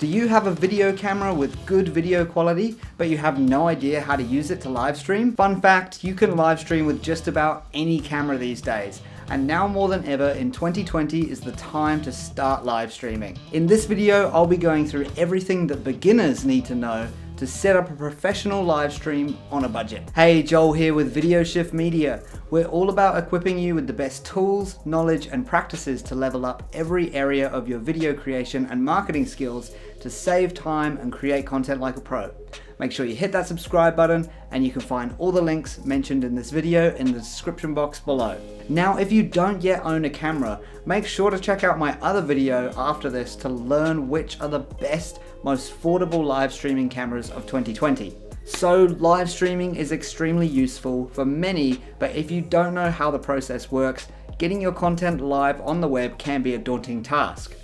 Do you have a video camera with good video quality, but you have no idea how to use it to live stream? Fun fact, you can live stream with just about any camera these days. And now more than ever in 2020 is the time to start live streaming. In this video, I'll be going through everything that beginners need to know to set up a professional live stream on a budget. Hey, Joel here with Videoshift Media. We're all about equipping you with the best tools, knowledge, and practices to level up every area of your video creation and marketing skills to save time and create content like a pro. Make sure you hit that subscribe button, and you can find all the links mentioned in this video in the description box below. Now, if you don't yet own a camera, make sure to check out my other video after this to learn which are the best, most affordable live streaming cameras of 2020. So live streaming is extremely useful for many, but if you don't know how the process works, getting your content live on the web can be a daunting task.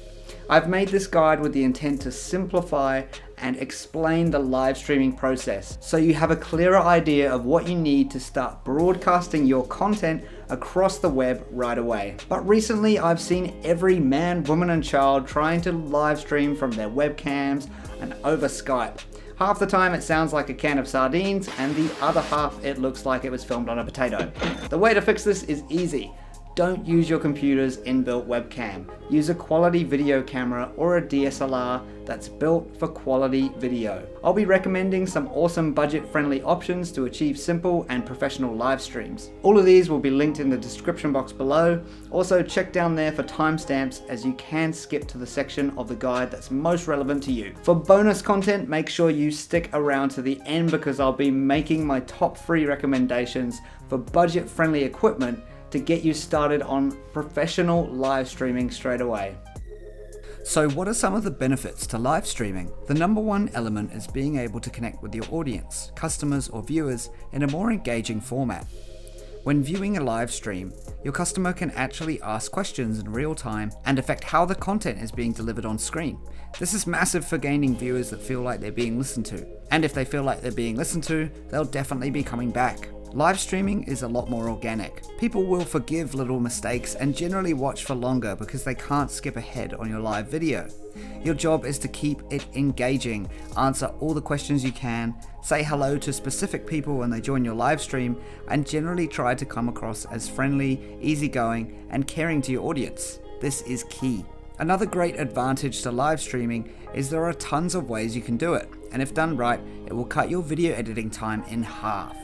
I've made this guide with the intent to simplify and explain the live streaming process so you have a clearer idea of what you need to start broadcasting your content across the web right away. But recently I've seen every man, woman and child trying to live stream from their webcams and over Skype. Half the time it sounds like a can of sardines, and the other half it looks like it was filmed on a potato. The way to fix this is easy. Don't use your computer's inbuilt webcam. Use a quality video camera or a DSLR that's built for quality video. I'll be recommending some awesome budget-friendly options to achieve simple and professional live streams. All of these will be linked in the description box below. Also, check down there for timestamps, as you can skip to the section of the guide that's most relevant to you. For bonus content, make sure you stick around to the end, because I'll be making my top 3 recommendations for budget-friendly equipment to get you started on professional live streaming straight away. So what are some of the benefits to live streaming? The number one element is being able to connect with your audience, customers or viewers in a more engaging format. When viewing a live stream, your customer can actually ask questions in real time and affect how the content is being delivered on screen. This is massive for gaining viewers that feel like they're being listened to. And if they feel like they're being listened to, they'll definitely be coming back. Live streaming is a lot more organic. People will forgive little mistakes and generally watch for longer because they can't skip ahead on your live video. Your job is to keep it engaging, answer all the questions you can, say hello to specific people when they join your live stream, and generally try to come across as friendly, easygoing, and caring to your audience. This is key. Another great advantage to live streaming is there are tons of ways you can do it, and if done right, it will cut your video editing time in half.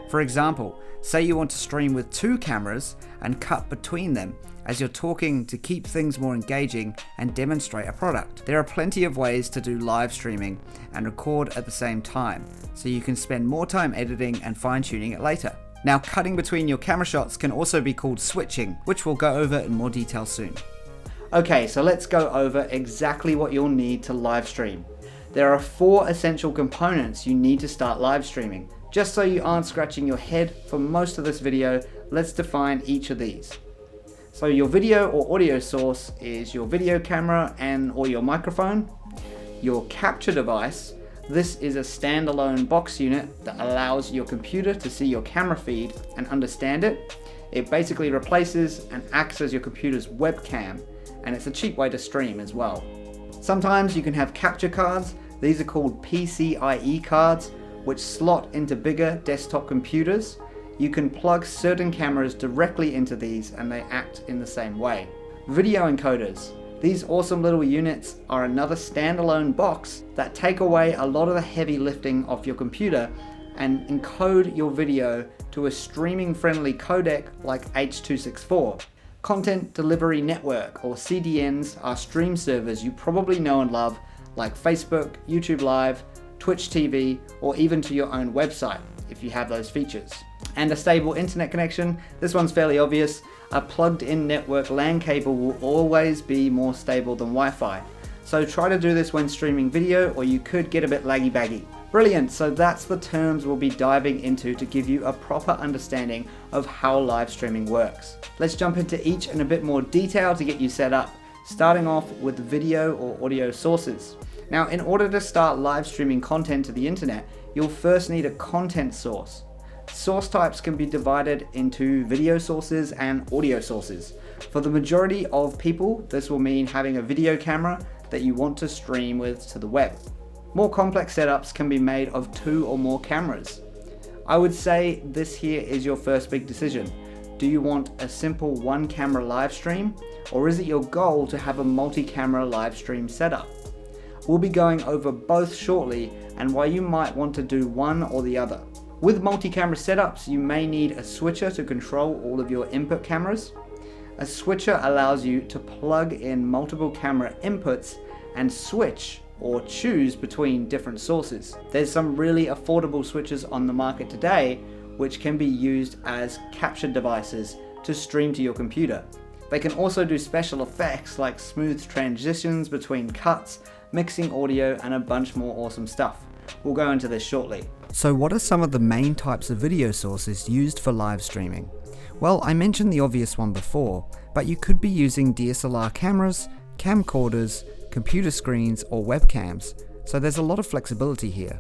For example, say you want to stream with 2 cameras and cut between them as you're talking to keep things more engaging and demonstrate a product. There are plenty of ways to do live streaming and record at the same time, so you can spend more time editing and fine-tuning it later. Now, cutting between your camera shots can also be called switching, which we'll go over in more detail soon. Okay, so let's go over exactly what you'll need to live stream. There are 4 essential components you need to start live streaming. Just so you aren't scratching your head for most of this video, let's define each of these. So your video or audio source is your video camera or your microphone. Your capture device, this is a standalone box unit that allows your computer to see your camera feed and understand it. It basically replaces and acts as your computer's webcam, and it's a cheap way to stream as well. Sometimes you can have capture cards. These are called PCIe cards, which slot into bigger desktop computers. You can plug certain cameras directly into these and they act in the same way. Video encoders. These awesome little units are another standalone box that take away a lot of the heavy lifting off your computer and encode your video to a streaming friendly codec like H.264. Content Delivery Network, or CDNs, are stream servers you probably know and love, like Facebook, YouTube Live, Twitch TV, or even to your own website if you have those features. And a stable internet connection. This one's fairly obvious. A plugged in network LAN cable will always be more stable than Wi-Fi. So try to do this when streaming video, or you could get a bit laggy baggy. Brilliant, so that's the terms we'll be diving into to give you a proper understanding of how live streaming works. Let's jump into each in a bit more detail to get you set up, starting off with video or audio sources. Now, in order to start live streaming content to the internet, you'll first need a content source. Source types can be divided into video sources and audio sources. For the majority of people, this will mean having a video camera that you want to stream with to the web. More complex setups can be made of 2 or more cameras. I would say this here is your first big decision. Do you want a simple 1-camera live stream, or is it your goal to have a multi-camera live stream setup? We'll be going over both shortly and why you might want to do one or the other. With multi-camera setups, you may need a switcher to control all of your input cameras. A switcher allows you to plug in multiple camera inputs and switch or choose between different sources. There's some really affordable switches on the market today which can be used as capture devices to stream to your computer. They can also do special effects like smooth transitions between cuts, mixing audio, and a bunch more awesome stuff. We'll go into this shortly. So what are some of the main types of video sources used for live streaming? Well, I mentioned the obvious one before, but you could be using DSLR cameras, camcorders, computer screens, or webcams, so there's a lot of flexibility here.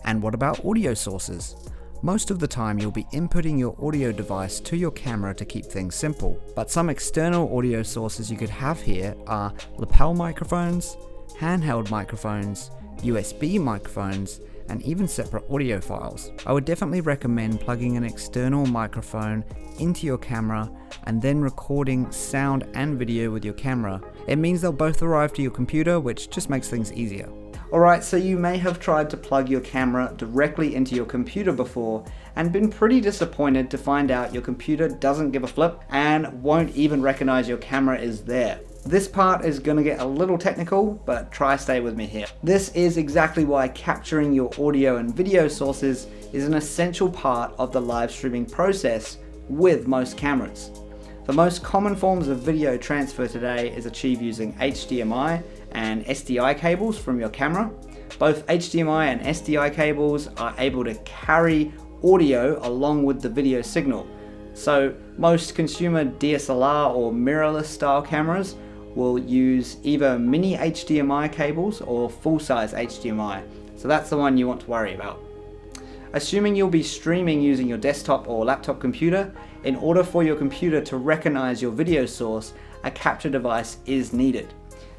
And what about audio sources? Most of the time you'll be inputting your audio device to your camera to keep things simple, but some external audio sources you could have here are lapel microphones, handheld microphones, USB microphones, and even separate audio files. I would definitely recommend plugging an external microphone into your camera and then recording sound and video with your camera. It means they'll both arrive to your computer, which just makes things easier. Alright, so you may have tried to plug your camera directly into your computer before and been pretty disappointed to find out your computer doesn't give a flip and won't even recognize your camera is there. This part is going to get a little technical, but try stay with me here. This is exactly why capturing your audio and video sources is an essential part of the live streaming process with most cameras. The most common forms of video transfer today is achieved using HDMI and SDI cables from your camera. Both HDMI and SDI cables are able to carry audio along with the video signal. So most consumer DSLR or mirrorless style cameras will use either mini HDMI cables or full-size HDMI. So that's the one you want to worry about. Assuming you'll be streaming using your desktop or laptop computer, in order for your computer to recognize your video source, a capture device is needed.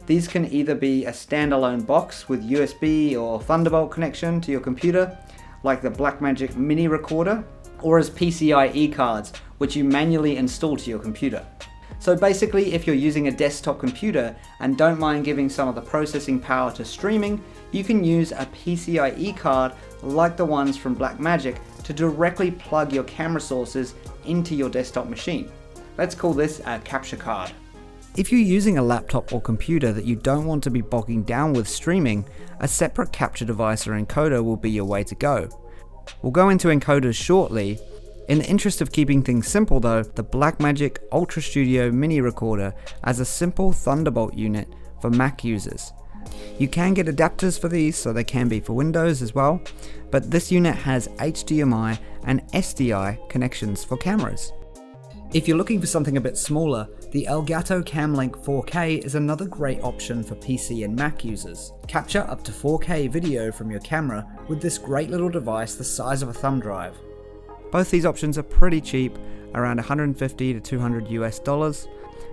These can either be a standalone box with USB or Thunderbolt connection to your computer, like the Blackmagic mini recorder, or as PCIe cards, which you manually install to your computer. So basically, if you're using a desktop computer and don't mind giving some of the processing power to streaming, you can use a PCIe card like the ones from Blackmagic to directly plug your camera sources into your desktop machine. Let's call this a capture card. If you're using a laptop or computer that you don't want to be bogging down with streaming, a separate capture device or encoder will be your way to go. We'll go into encoders shortly. In the interest of keeping things simple though, the Blackmagic Ultra Studio mini recorder has a simple Thunderbolt unit for Mac users. You can get adapters for these, so they can be for Windows as well, but this unit has HDMI and SDI connections for cameras. If you're looking for something a bit smaller, the Elgato Camlink 4K is another great option for PC and Mac users. Capture up to 4K video from your camera with this great little device the size of a thumb drive. Both these options are pretty cheap, around $150 to $200 US,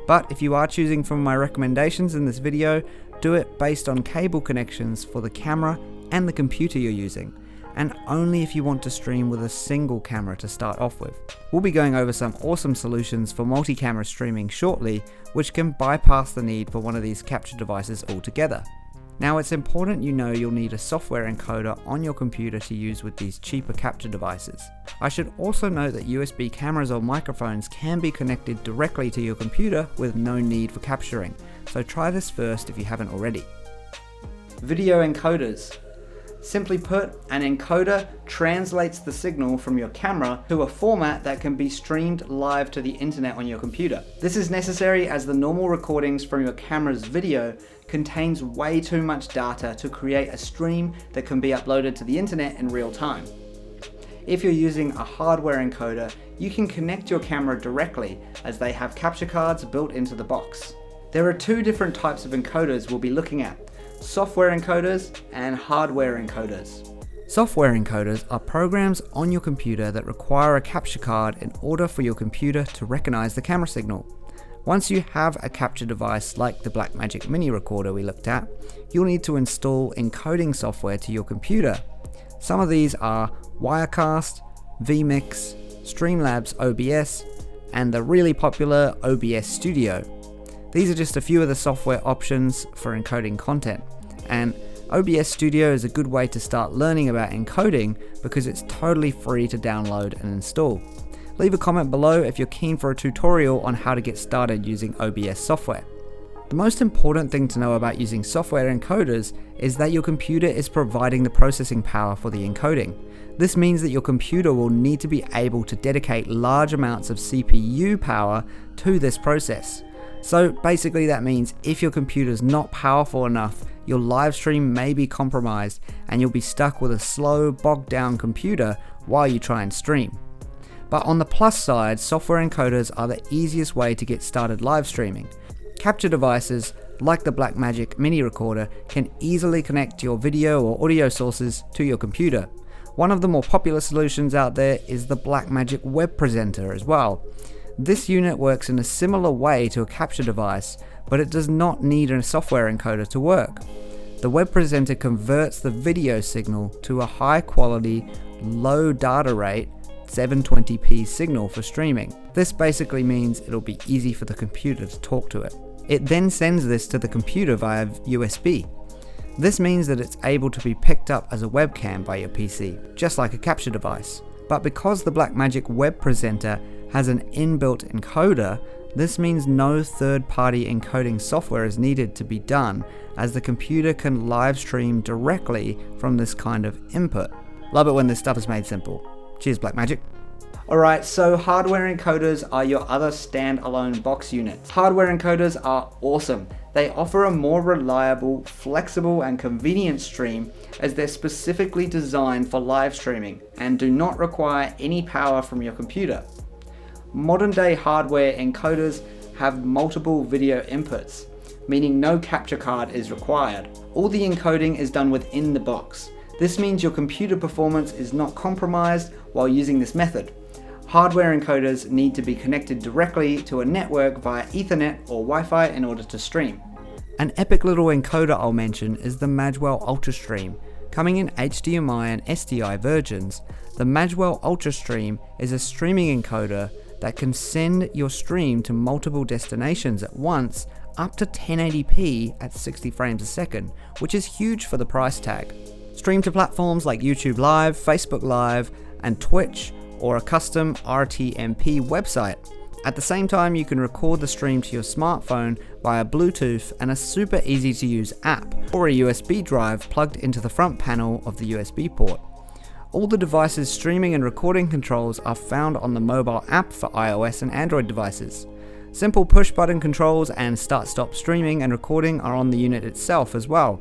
but if you are choosing from my recommendations in this video, do it based on cable connections for the camera and the computer you're using, and only if you want to stream with a single camera to start off with. We'll be going over some awesome solutions for multi-camera streaming shortly, which can bypass the need for one of these capture devices altogether. Now it's important you know you'll need a software encoder on your computer to use with these cheaper capture devices. I should also note that USB cameras or microphones can be connected directly to your computer with no need for capturing, so try this first if you haven't already. Video encoders. Simply put, an encoder translates the signal from your camera to a format that can be streamed live to the internet on your computer. This is necessary as the normal recordings from your camera's video contains way too much data to create a stream that can be uploaded to the internet in real time. If you're using a hardware encoder, you can connect your camera directly as they have capture cards built into the box. There are two different types of encoders we'll be looking at: software encoders and hardware encoders. Software encoders are programs on your computer that require a capture card in order for your computer to recognize the camera signal. Once you have a capture device like the Blackmagic mini recorder we looked at, you'll need to install encoding software to your computer. Some of these are Wirecast, vMix, Streamlabs OBS, and the really popular OBS Studio. These are just a few of the software options for encoding content, and OBS Studio is a good way to start learning about encoding because it's totally free to download and install. Leave a comment below if you're keen for a tutorial on how to get started using OBS software. The most important thing to know about using software encoders is that your computer is providing the processing power for the encoding. This means that your computer will need to be able to dedicate large amounts of CPU power to this process. So basically that means if your computer is not powerful enough, your live stream may be compromised and you'll be stuck with a slow, bogged down computer while you try and stream. But on the plus side, software encoders are the easiest way to get started live streaming. Capture devices like the Blackmagic mini recorder can easily connect your video or audio sources to your computer. One of the more popular solutions out there is the Blackmagic web presenter as well. This unit works in a similar way to a capture device, but it does not need a software encoder to work. The web presenter converts the video signal to a high quality, low data rate 720p signal for streaming. This basically means it'll be easy for the computer to talk to it. It then sends this to the computer via USB. This means that it's able to be picked up as a webcam by your PC, just like a capture device. But because the Blackmagic web presenter has an inbuilt encoder, this means no third-party encoding software is needed to be done, as the computer can live stream directly from this kind of input. Love it when this stuff is made simple. Cheers, Blackmagic. Alright, so hardware encoders are your other standalone box units. Hardware encoders are awesome. They offer a more reliable, flexible, and convenient stream as they're specifically designed for live streaming and do not require any power from your computer. Modern day hardware encoders have multiple video inputs, meaning no capture card is required. All the encoding is done within the box. This means your computer performance is not compromised while using this method. Hardware encoders need to be connected directly to a network via Ethernet or Wi-Fi in order to stream. An epic little encoder I'll mention is the Magewell Ultrastream. Coming in HDMI and SDI versions, the Magewell Ultrastream is a streaming encoder that can send your stream to multiple destinations at once, up to 1080p at 60 frames a second, which is huge for the price tag. Stream to platforms like YouTube Live, Facebook Live, and Twitch, or a custom RTMP website. At the same time, you can record the stream to your smartphone via Bluetooth and a super easy to use app, or a USB drive plugged into the front panel of the USB port. All the device's streaming and recording controls are found on the mobile app for iOS and Android devices. Simple push button controls and start-stop streaming and recording are on the unit itself as well.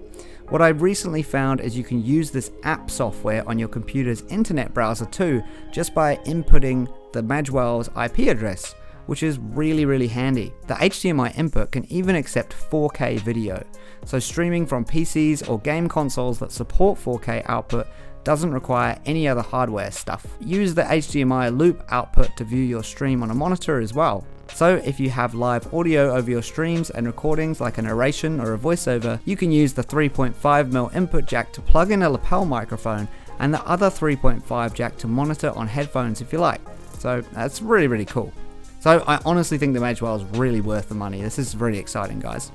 What I've recently found is you can use this app software on your computer's internet browser too, just by inputting the Magewell's IP address, which is really handy. The HDMI input can even accept 4K video, so streaming from PCs or game consoles that support 4K output doesn't require any other hardware stuff. Use the HDMI loop output to view your stream on a monitor as well. So if you have live audio over your streams and recordings like a narration or a voiceover, you can use the 3.5mm input jack to plug in a lapel microphone and the other 3.5 jack to monitor on headphones if you like. So that's really cool. So I honestly think the Magewell is really worth the money. This is really exciting, guys.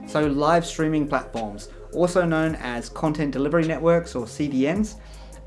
So live streaming platforms, also known as content delivery networks or CDNs,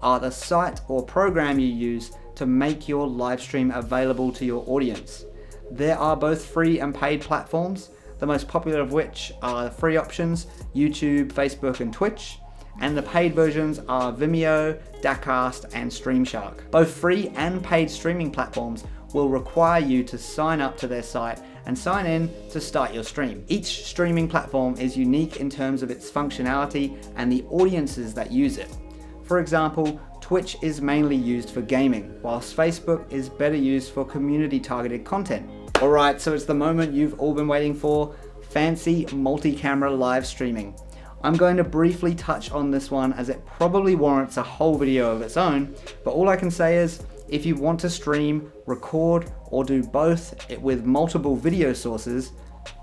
are the site or program you use to make your live stream available to your audience. There are both free and paid platforms, the most popular of which are the free options, YouTube, Facebook, and Twitch, and the paid versions are Vimeo, Dacast, and Streamshark. Both free and paid streaming platforms will require you to sign up to their site and sign in to start your stream. Each streaming platform is unique in terms of its functionality and the audiences that use it. For example, Twitch is mainly used for gaming, whilst Facebook is better used for community targeted content. Alright, so it's the moment you've all been waiting for, fancy multi-camera live streaming. I'm going to briefly touch on this one as it probably warrants a whole video of its own, but all I can say is, If you want to stream, record, or do both with multiple video sources,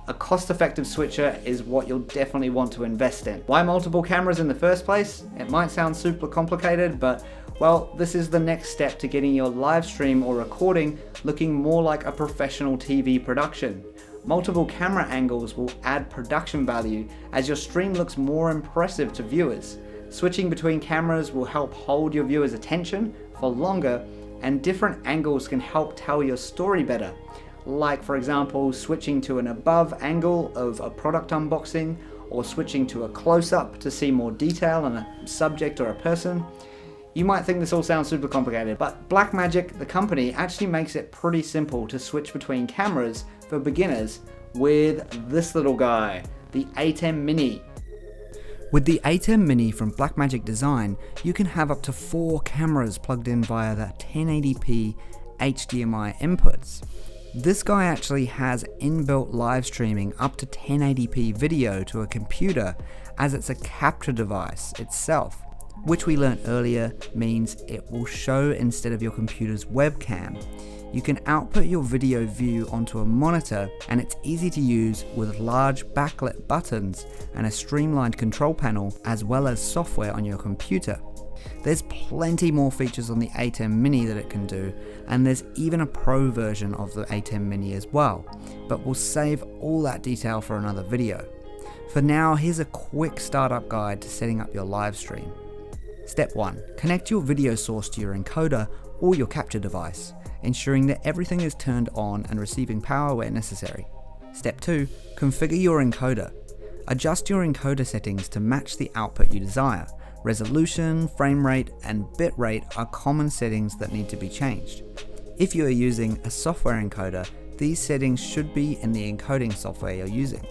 a cost-effective switcher is what you'll definitely want to invest in. Why multiple cameras in the first place? It might sound super complicated, but well, this is the next step to getting your live stream or recording looking more like a professional TV production. Multiple camera angles will add production value as your stream looks more impressive to viewers. Switching between cameras will help hold your viewers' attention for longer, and different angles can help tell your story better. Like, for example, switching to an above angle of a product unboxing, or switching to a close-up to see more detail on a subject or a person. You might think this all sounds super complicated, but Blackmagic, the company, actually makes it pretty simple to switch between cameras for beginners with this little guy, the ATEM Mini. With the ATEM Mini from Blackmagic Design, you can have up to 4 cameras plugged in via the 1080p HDMI inputs. This guy actually has inbuilt live streaming up to 1080p video to a computer, as it's a capture device itself, which we learned earlier means it will show instead of your computer's webcam. You can output your video view onto a monitor, and it's easy to use with large backlit buttons and a streamlined control panel, as well as software on your computer. There's plenty more features on the ATEM Mini that it can do, and there's even a pro version of the ATEM Mini as well, but we'll save all that detail for another video. For now, here's a quick startup guide to setting up your live stream. Step 1. Connect your video source to your encoder or your capture device, ensuring that everything is turned on and receiving power where necessary. Step 2. Configure your encoder. Adjust your encoder settings to match the output you desire. Resolution, frame rate, and bit rate are common settings that need to be changed. If you are using a software encoder, these settings should be in the encoding software you're using.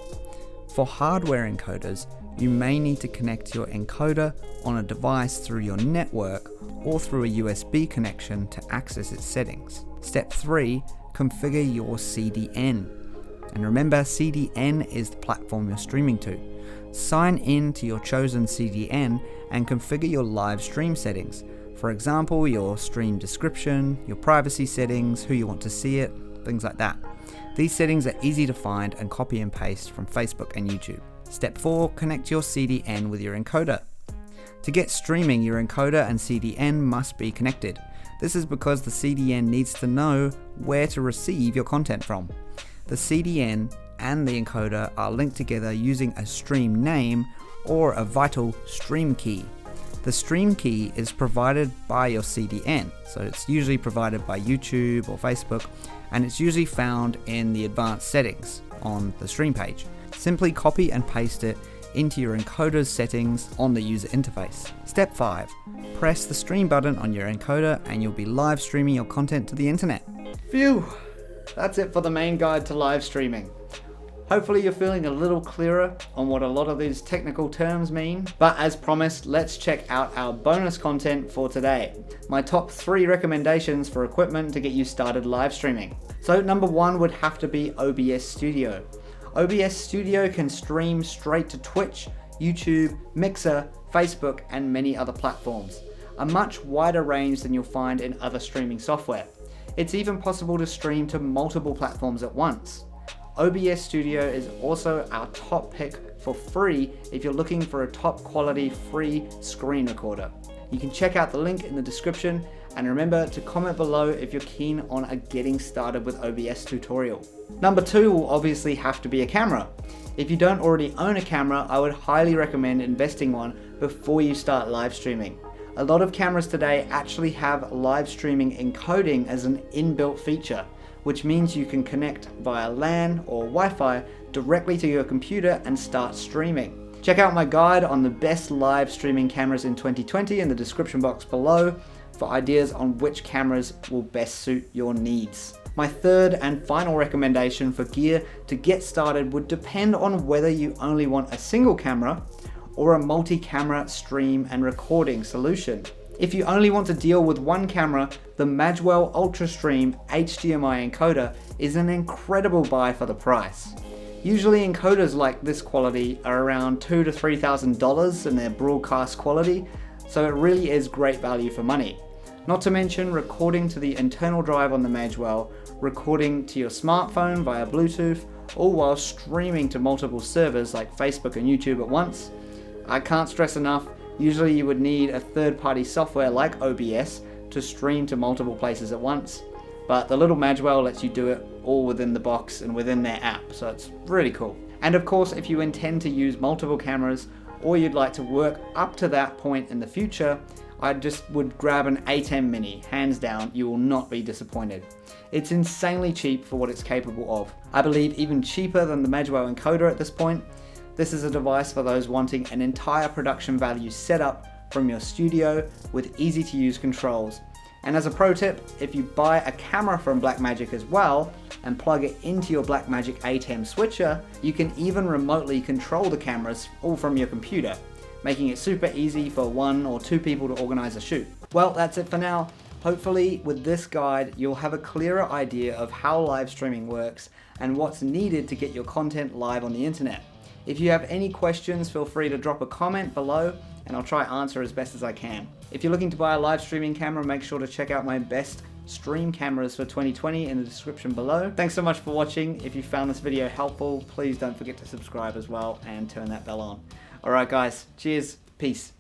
For hardware encoders, you may need to connect your encoder on a device through your network or through a USB connection to access its settings. Step 3. Configure your CDN. And remember, CDN is the platform you're streaming to. Sign in to your chosen CDN and configure your live stream settings. For example, your stream description, your privacy settings, who you want to see it, things like that. These settings are easy to find and copy and paste from Facebook and YouTube. Step 4. Connect your CDN with your encoder. To get streaming, your encoder and CDN must be connected. This is because the CDN needs to know where to receive your content from. The CDN and the encoder are linked together using a stream name or a vital stream key. The stream key is provided by your CDN, so it's usually provided by YouTube or Facebook, and it's usually found in the advanced settings on the stream page. Simply copy and paste it into your encoder's settings on the user interface. Step 5. Press the stream button on your encoder and you'll be live streaming your content to the internet. Phew! That's it for the main guide to live streaming. Hopefully you're feeling a little clearer on what a lot of these technical terms mean. But as promised, let's check out our bonus content for today. My top 3 recommendations for equipment to get you started live streaming. So number 1 would have to be OBS Studio. OBS Studio can stream straight to Twitch, YouTube, Mixer, Facebook, and many other platforms. A much wider range than you'll find in other streaming software. It's even possible to stream to multiple platforms at once. OBS Studio is also our top pick for free if you're looking for a top quality free screen recorder. You can check out the link in the description, and remember to comment below if you're keen on a getting started with OBS tutorial. Number 2 will obviously have to be a camera. If you don't already own a camera, I would highly recommend investing one before you start live streaming. A lot of cameras today actually have live streaming encoding as an inbuilt feature, which means you can connect via LAN or Wi-Fi directly to your computer and start streaming. Check out my guide on the best live streaming cameras in 2020 in the description box below for ideas on which cameras will best suit your needs. My third and final recommendation for gear to get started would depend on whether you only want a single camera or a multi-camera stream and recording solution. If you only want to deal with one camera, the Magewell Ultrastream HDMI encoder is an incredible buy for the price. Usually encoders like this quality are around $2,000 to $3,000 in their broadcast quality, so it really is great value for money. Not to mention recording to the internal drive on the Magewell, recording to your smartphone via Bluetooth, all while streaming to multiple servers like Facebook and YouTube at once. I can't stress enough, usually you would need a third-party software like OBS to stream to multiple places at once, but the little Magewell lets you do it all within the box and within their app, so it's really cool. And of course, if you intend to use multiple cameras, or you'd like to work up to that point in the future, I just would grab an ATEM Mini. Hands down, you will not be disappointed. It's insanely cheap for what it's capable of. I believe even cheaper than the Magewell Encoder at this point. This is a device for those wanting an entire production value setup from your studio with easy to use controls. And as a pro tip, if you buy a camera from Blackmagic as well and plug it into your Blackmagic ATEM switcher, you can even remotely control the cameras all from your computer, making it super easy for 1 or 2 people to organize a shoot. Well, that's it for now. Hopefully with this guide, you'll have a clearer idea of how live streaming works and what's needed to get your content live on the internet. If you have any questions, feel free to drop a comment below and I'll try to answer as best as I can. If you're looking to buy a live streaming camera, make sure to check out my best stream cameras for 2020 in the description below. Thanks so much for watching. If you found this video helpful, please don't forget to subscribe as well and turn that bell on. Alright guys, cheers, peace.